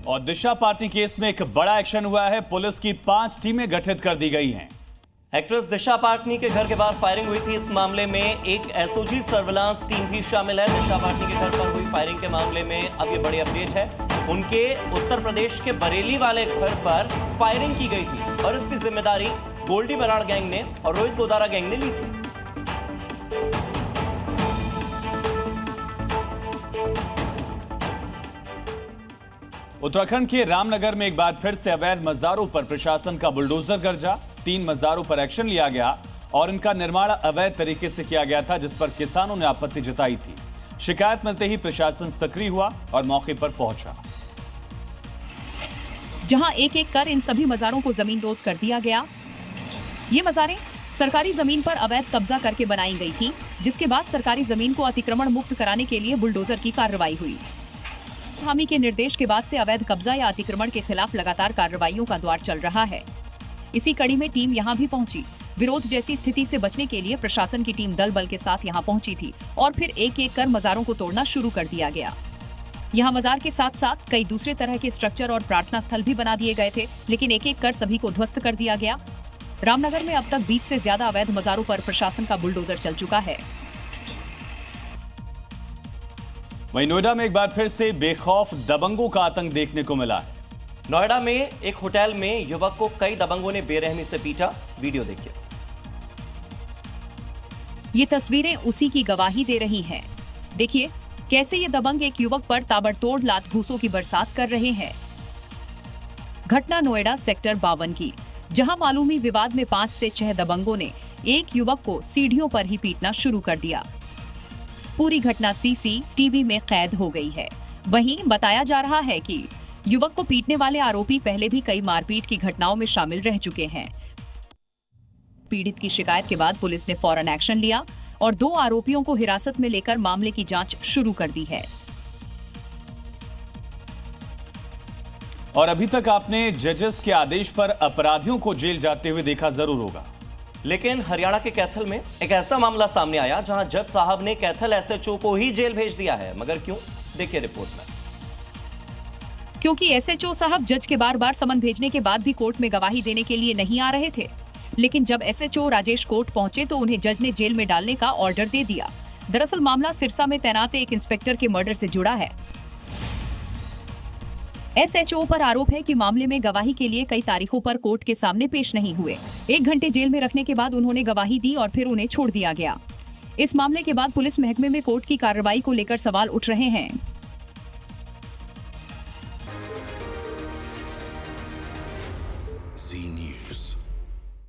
और दिशा party case में एक बड़ा एक्शन हुआ है। पुलिस की 5 टीमें गठित कर दी गई हैं। एक्ट्रेस दिशा पाटनी के घर के बाहर फायरिंग हुई थी। इस मामले में एक एसओजी सर्विलांस टीम भी शामिल है। दिशा पाटनी के घर पर हुई फायरिंग के मामले में अब ये बड़ी अपडेट है। उनके उत्तर प्रदेश के बरेली वाले घर पर फायरिंग की गई थी और इसकी जिम्मेदारी गोल्डी बराड़ गैंग ने और रोहित गोदारा गैंग ने ली थी। उत्तराखंड के रामनगर में एक बार फिर से अवैध मज़ारों पर प्रशासन का बुलडोजर गरजा। 3 मज़ारों पर एक्शन लिया गया और इनका निर्माण अवैध तरीके से किया गया था, जिस पर किसानों ने आपत्ति जताई थी। शिकायत मिलते ही प्रशासन सक्रिय हुआ और मौके पर पहुंचा, जहां एक एक कर इन सभी मज़ारों को जमींदोज कर दिया गया। ये मज़ारें सरकारी जमीन पर अवैध कब्जा करके बनाई गई थी, जिसके बाद सरकारी जमीन को अतिक्रमण मुक्त कराने के लिए बुलडोजर की कार्रवाई हुई। हामी के निर्देश के बाद से अवैध कब्जा या अतिक्रमण के खिलाफ लगातार कार्रवाइयों का दौर चल रहा है। इसी कड़ी में टीम यहां भी पहुंची। विरोध जैसी स्थिति से बचने के लिए प्रशासन की टीम दल बल के साथ यहां पहुंची थी और फिर एक एक कर मज़ारों को तोड़ना शुरू कर दिया गया। यहां मज़ार के साथ साथ कई दूसरे तरह के स्ट्रक्चर और प्रार्थना स्थल भी बना दिए गए थे, लेकिन एक एक कर सभी को ध्वस्त कर दिया गया। रामनगर में अब तक 20 से ज्यादा अवैध मज़ारों पर प्रशासन का बुलडोजर चल चुका है। वहीं नोएडा में एक बार फिर से बेखौफ दबंगों का आतंक देखने को मिला है। नोएडा में एक होटल में युवक को कई दबंगों ने बेरहमी से पीटा। वीडियो देखिए। ये तस्वीरें उसी की गवाही दे रही हैं। देखिए कैसे ये दबंग एक युवक पर ताबड़तोड़ लात घूंसों की बरसात कर रहे हैं। घटना नोएडा सेक्टर 52 की, जहां मालूमी विवाद में 5 से 6 दबंगों ने एक युवक को सीढ़ियों पर ही पीटना शुरू कर दिया। पूरी घटना सीसीटीवी में कैद हो गई है। वहीं बताया जा रहा है कि युवक को पीटने वाले आरोपी पहले भी कई मारपीट की घटनाओं में शामिल रह चुके हैं। पीड़ित की शिकायत के बाद पुलिस ने फौरन एक्शन लिया और 2 आरोपियों को हिरासत में लेकर मामले की जांच शुरू कर दी है। और अभी तक आपने जजेस के आदेश पर अपराधियों को जेल जाते हुए देखा जरूर होगा, लेकिन हरियाणा के कैथल में एक ऐसा मामला सामने आया जहां जज साहब ने कैथल एसएचओ को ही जेल भेज दिया है। मगर क्यों, देखिए रिपोर्ट में। क्योंकि एसएचओ साहब जज के बार बार समन भेजने के बाद भी कोर्ट में गवाही देने के लिए नहीं आ रहे थे, लेकिन जब एसएचओ राजेश कोर्ट पहुंचे तो उन्हें जज ने जेल में डालने का ऑर्डर दे दिया। दरअसल मामला सिरसा में तैनात एक इंस्पेक्टर के मर्डर से जुड़ा है। एसएचओ पर आरोप है कि मामले में गवाही के लिए कई तारीखों पर कोर्ट के सामने पेश नहीं हुए। 1 घंटे जेल में रखने के बाद उन्होंने गवाही दी और फिर उन्हें छोड़ दिया गया। इस मामले के बाद पुलिस महकमे में कोर्ट की कार्रवाई को लेकर सवाल उठ रहे हैं। Zee